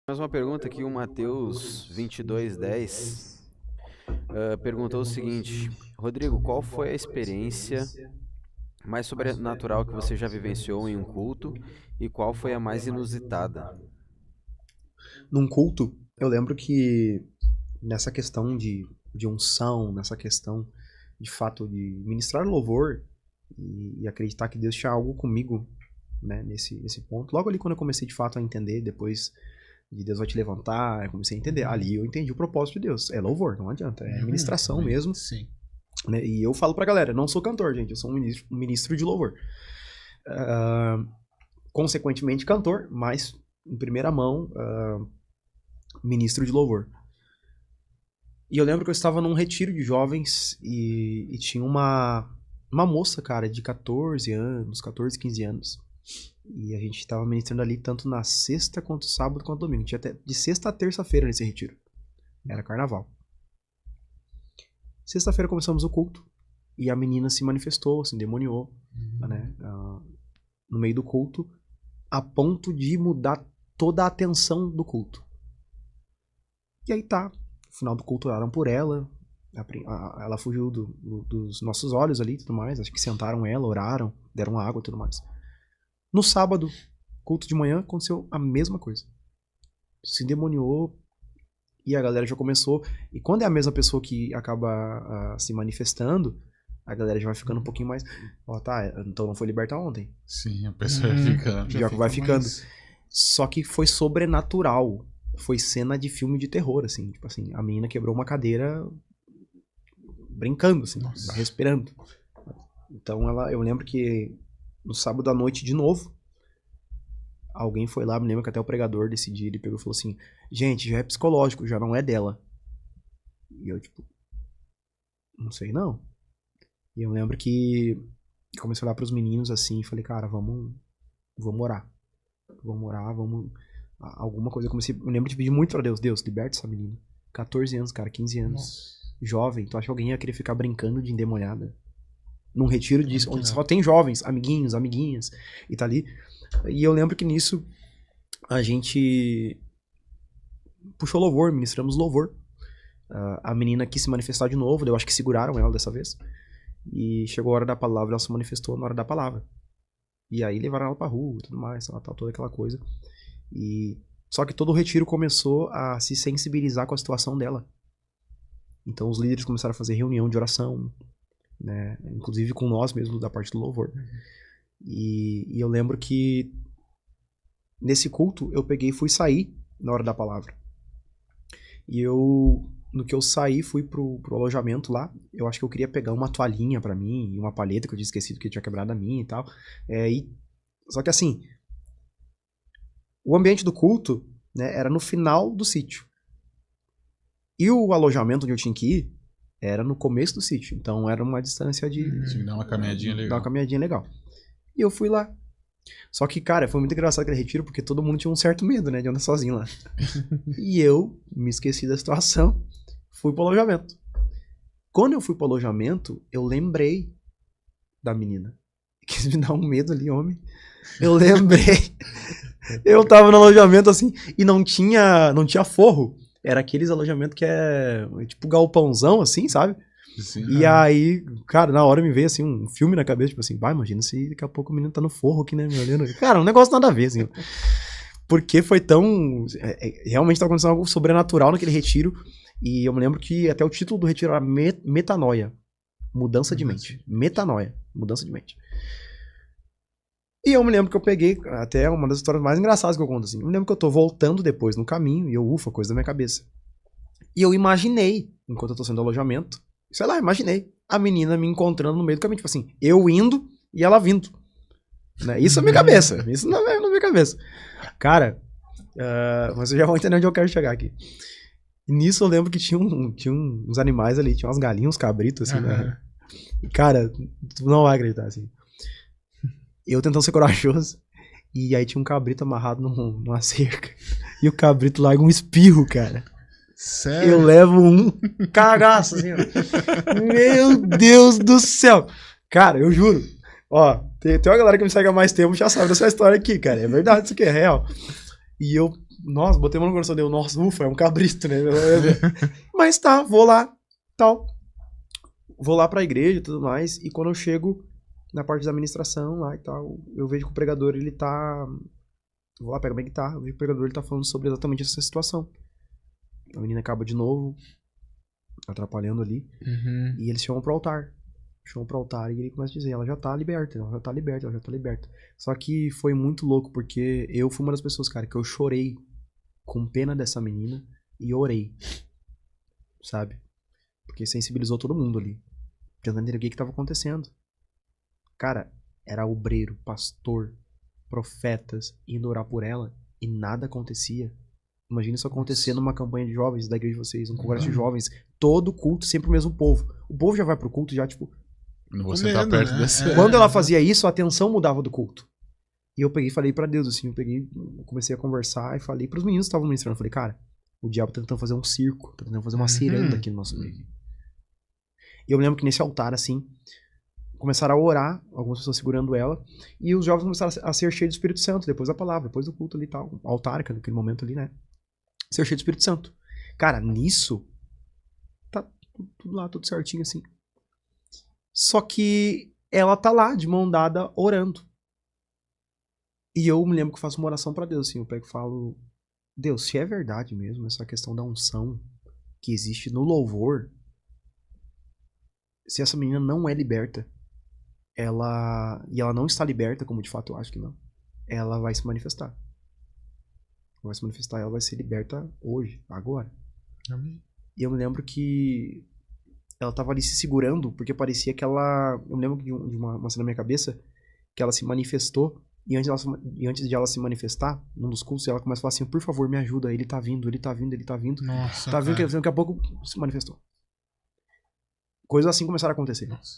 Mais uma pergunta aqui, o Mateus 22:10 perguntou o seguinte: Rodrigo, qual foi a experiência mais sobrenatural que você já vivenciou em um culto e qual foi a mais inusitada? Num culto, eu lembro que nessa questão de unção, nessa questão de fato de ministrar louvor e acreditar que Deus tinha algo comigo, né, nesse ponto. Logo ali quando eu comecei de fato a entender, depois de Deus vai te levantar, eu comecei a entender. Ali eu entendi o propósito de Deus. É louvor, não adianta, é ministração mesmo. Sim. Né? E eu falo pra galera, não sou cantor, gente, eu sou um ministro de louvor. Consequentemente cantor, mas em primeira mão, ministro de louvor. E eu lembro que eu estava num retiro de jovens e tinha uma moça, cara, de 14 anos, 14, 15 anos. E a gente estava ministrando ali tanto na sexta, quanto sábado, quanto domingo. Tinha até de sexta a terça-feira nesse retiro. Era carnaval. Sexta-feira começamos o culto e a menina se manifestou, se endemoniou, né, no meio do culto, a ponto de mudar toda a atenção do culto. E aí tá, no final do culto oraram por ela, ela fugiu dos nossos olhos ali e tudo mais, acho que sentaram ela, oraram, deram água e tudo mais. No sábado, culto de manhã, aconteceu a mesma coisa. Se endemoniou e a galera já começou. E quando é a mesma pessoa que acaba se manifestando, a galera já vai ficando um pouquinho mais. Ó, tá, então não foi liberta ontem. Sim, a pessoa vai ficando. Já vai ficando. Mais... Só que foi sobrenatural. Foi cena de filme de terror, assim. Tipo assim, a menina quebrou uma cadeira brincando, assim, respirando. Então eu lembro que no sábado à noite de novo, alguém foi lá, me lembro que até o pregador desse dia, ele pegou e falou assim, gente, já é psicológico, já não é dela. E eu, tipo, não sei não. E eu lembro que comecei a olhar pros meninos assim, e falei, cara, vamos orar. Vamos orar, vamos... Alguma coisa, eu lembro de pedir muito pra Deus, Deus, liberta essa menina. 14 anos, cara, 15 anos. Nossa. Jovem, tu acha que alguém ia querer ficar brincando de endemoniada? Num retiro disso, onde só tem jovens, amiguinhos, amiguinhas, e tá ali. E eu lembro que nisso a gente puxou louvor, ministramos louvor. A menina quis se manifestar de novo, eu acho que seguraram ela dessa vez. E chegou a hora da palavra, ela se manifestou na hora da palavra. E aí levaram ela pra rua e tudo mais, toda aquela coisa. E só que todo o retiro começou a se sensibilizar com a situação dela. Então os líderes começaram a fazer reunião de oração, né? Inclusive com nós mesmos da parte do louvor. E eu lembro que nesse culto eu peguei e fui sair na hora da palavra. E no que eu saí, fui pro alojamento lá. Eu acho que eu queria pegar uma toalhinha pra mim e uma palheta que eu tinha esquecido que eu tinha quebrado a minha e tal. Só que assim, o ambiente do culto, né, era no final do sítio. E o alojamento onde eu tinha que ir era no começo do sítio. Então era uma distância de... Tinha que dar uma caminhadinha legal. Dar uma caminhadinha legal. E eu fui lá. Só que, cara, foi muito engraçado aquele retiro, porque todo mundo tinha um certo medo, né, de andar sozinho lá. E eu me esqueci da situação, fui pro alojamento. Quando eu fui pro alojamento, eu lembrei da menina. Quis me dar um medo ali, homem. Eu lembrei. Eu tava no alojamento assim, e não tinha forro. Era aqueles alojamentos que é tipo galpãozão, assim, sabe? Sim, e aí, cara, na hora me veio assim um filme na cabeça, tipo assim, vai, imagina se daqui a pouco o menino tá no forro aqui, né, me olhando. Cara, um negócio nada a ver, assim. Porque foi tão... realmente tava acontecendo algo sobrenatural naquele retiro. E eu me lembro que até o título do retiro era Metanoia. Mudança de mente. Metanoia. Mudança de mente. E eu me lembro que eu peguei, até uma das histórias mais engraçadas que eu conto, assim. Eu me lembro que eu tô voltando depois no caminho, e eu, ufa, coisa da minha cabeça. E eu imaginei, enquanto eu tô saindo do alojamento, sei lá, imaginei a menina me encontrando no meio do caminho, tipo assim, eu indo e ela vindo. Né? Isso na minha cabeça, isso na minha cabeça. Cara, mas eu já vou entender onde eu quero chegar aqui. E nisso eu lembro que tinha uns animais ali, tinha umas galinhas, uns cabritos, assim, né? Cara, tu não vai acreditar, assim. Eu tentando ser corajoso, e aí tinha um cabrito amarrado numa cerca, e o cabrito larga um espirro, cara. Sério? Eu levo um cagaço, assim, ó. Meu Deus do céu. Cara, eu juro. Ó, tem uma galera que me segue há mais tempo já sabe dessa história aqui, cara. É verdade, isso aqui é real. E eu, nossa, botei a mão no coração dele, nossa, ufa, é um cabrito, né? Mas tá, vou lá, tal. Vou lá pra igreja e tudo mais, e quando eu chego na parte da administração lá e tal, eu vejo que o pregador, ele tá... Vou lá, pego minha guitarra, eu vejo que o pregador, ele tá falando sobre exatamente essa situação. A menina acaba de novo, atrapalhando ali, e eles chamam pro altar. Chamam pro altar e ele começa a dizer, ela já tá liberta, ela já tá liberta, ela já tá liberta. Só que foi muito louco, porque eu fui uma das pessoas, cara, que eu chorei com pena dessa menina e orei, sabe? Porque sensibilizou todo mundo ali, tentando entender o que tava acontecendo. Cara, era obreiro, pastor, profetas indo orar por ela e nada acontecia. Imagina isso acontecer numa campanha de jovens da igreja de vocês, um congresso de jovens, todo culto, sempre o mesmo povo. O povo já vai pro culto, já tipo... Você tá perto desse... Quando ela fazia isso, a atenção mudava do culto. E eu peguei e falei pra Deus, assim, comecei a conversar e falei pros meninos que estavam ministrando, eu falei, cara, o diabo tá tentando fazer um circo, tá tentando fazer uma ciranda aqui no nosso meio. E eu me lembro que nesse altar, assim, começaram a orar, algumas pessoas segurando ela, e os jovens começaram a ser cheios do Espírito Santo, depois da palavra, depois do culto ali e tal, altar, naquele momento ali, né? Ser cheio do Espírito Santo. Cara, nisso, tá tudo lá, tudo certinho, assim. Só que ela tá lá, de mão dada, orando. E eu me lembro que eu faço uma oração pra Deus, assim, eu pego e falo, Deus, se é verdade mesmo, essa questão da unção que existe no louvor, se essa menina não é liberta, e ela não está liberta, como de fato eu acho que não, ela vai se manifestar. Vai se manifestar, ela vai ser liberta hoje, agora. Amém. E eu me lembro que ela tava ali se segurando, porque parecia que ela... Eu me lembro de uma cena na minha cabeça, que ela se manifestou, e antes de ela se manifestar, num dos cultos, ela começa a falar assim, por favor, me ajuda, ele tá vindo, ele tá vindo, ele tá vindo. Nossa, tá vindo, daqui a pouco se manifestou. Coisas assim começaram a acontecer. Nossa.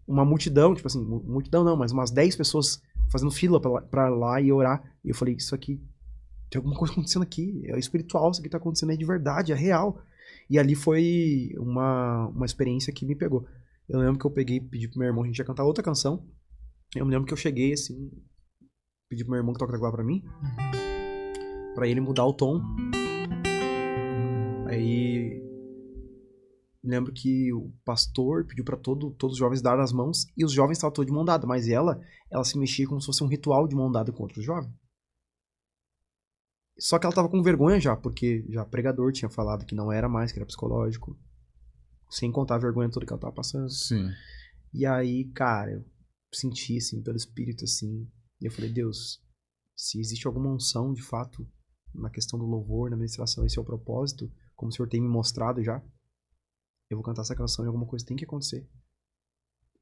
Uma multidão, tipo assim, multidão não, mas umas 10 pessoas fazendo fila pra lá e orar. E eu falei, isso aqui, tem alguma coisa acontecendo aqui, é espiritual, isso aqui tá acontecendo, é de verdade, é real. E ali foi uma experiência que me pegou. Eu lembro que eu peguei, pedi pro meu irmão, a gente ia cantar outra canção. Eu me lembro que eu cheguei assim, pedi pro meu irmão que toca teclado pra mim, pra ele mudar o tom. Aí me lembro que o pastor pediu pra todos os jovens dar as mãos, e os jovens estavam todos de mão dada, mas ela se mexia como se fosse um ritual de mão dada com outros jovens. Só que ela tava com vergonha já, porque já o pregador tinha falado que não era mais, que era psicológico. Sem contar a vergonha toda que ela tava passando. Sim. E aí, cara, eu senti, assim, pelo espírito, assim. E eu falei, Deus, se existe alguma unção, de fato, na questão do louvor, na ministração, esse é o propósito, como o Senhor tem me mostrado já, eu vou cantar essa canção e alguma coisa tem que acontecer.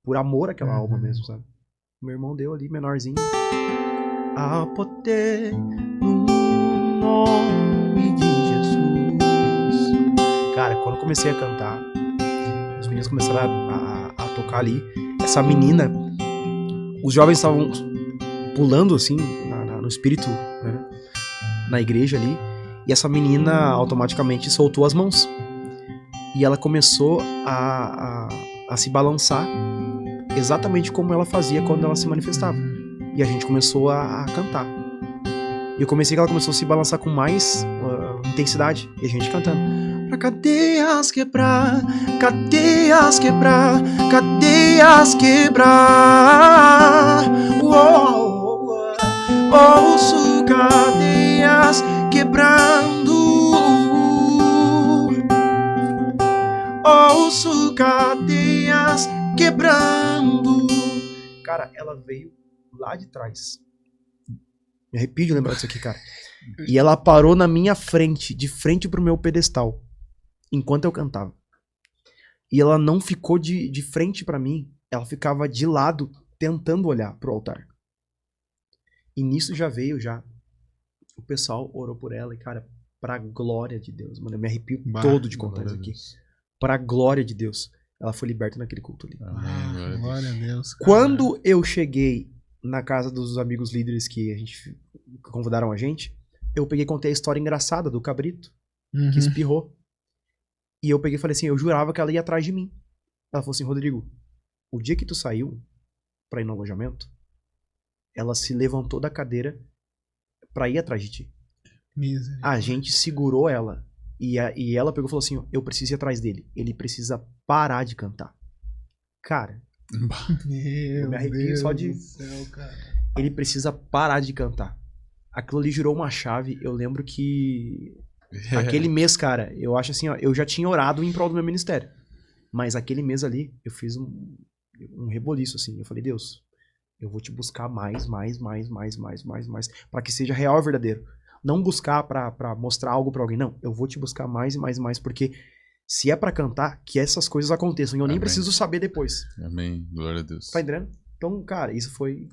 Por amor àquela alma mesmo, sabe? O meu irmão deu ali, menorzinho. A poder no nome de Jesus. Cara, quando eu comecei a cantar, os meninos começaram a tocar ali. Essa menina, os jovens estavam pulando assim no espírito, né, na igreja ali, e essa menina automaticamente soltou as mãos e ela começou a se balançar exatamente como ela fazia quando ela se manifestava. E a gente começou a cantar. E eu comecei que ela começou a se balançar com mais intensidade. E a gente cantando. Pra cadeias quebrar, cadeias quebrar, cadeias quebrar. Ouço cadeias quebrando. Ouço cadeias quebrando. Cara, ela veio lá de trás. Me arrepio de lembrar disso aqui, cara. E ela parou na minha frente, de frente pro meu pedestal, enquanto eu cantava. E ela não ficou de frente pra mim, ela ficava de lado, tentando olhar pro altar. E nisso já veio, o pessoal orou por ela e, cara, pra glória de Deus, mano, eu me arrepio todo de contar isso aqui. Pra glória de Deus, ela foi liberta naquele culto ali. Amém, glória a Deus. Cara. Quando eu cheguei na casa dos amigos líderes que convidaram a gente, eu peguei e contei a história engraçada do cabrito, que espirrou. E eu peguei e falei assim, eu jurava que ela ia atrás de mim. Ela falou assim, Rodrigo, o dia que tu saiu pra ir no alojamento, ela se levantou da cadeira pra ir atrás de ti. A gente segurou ela. E ela pegou e falou assim, ó, eu preciso ir atrás dele. Ele precisa parar de cantar. Cara, eu me arrepio só de... Ele precisa parar de cantar. Aquilo ali girou uma chave. Eu lembro que... Aquele mês, cara, eu acho assim, ó, eu já tinha orado em prol do meu ministério. Mas aquele mês ali, eu fiz um reboliço, assim. Eu falei, Deus, eu vou te buscar mais, pra que seja real e verdadeiro. Não buscar pra mostrar algo pra alguém, não. Eu vou te buscar mais e mais, porque se é pra cantar, que essas coisas aconteçam. E eu nem preciso saber depois. Amém. Glória a Deus. Tá entendendo? Então, cara, isso foi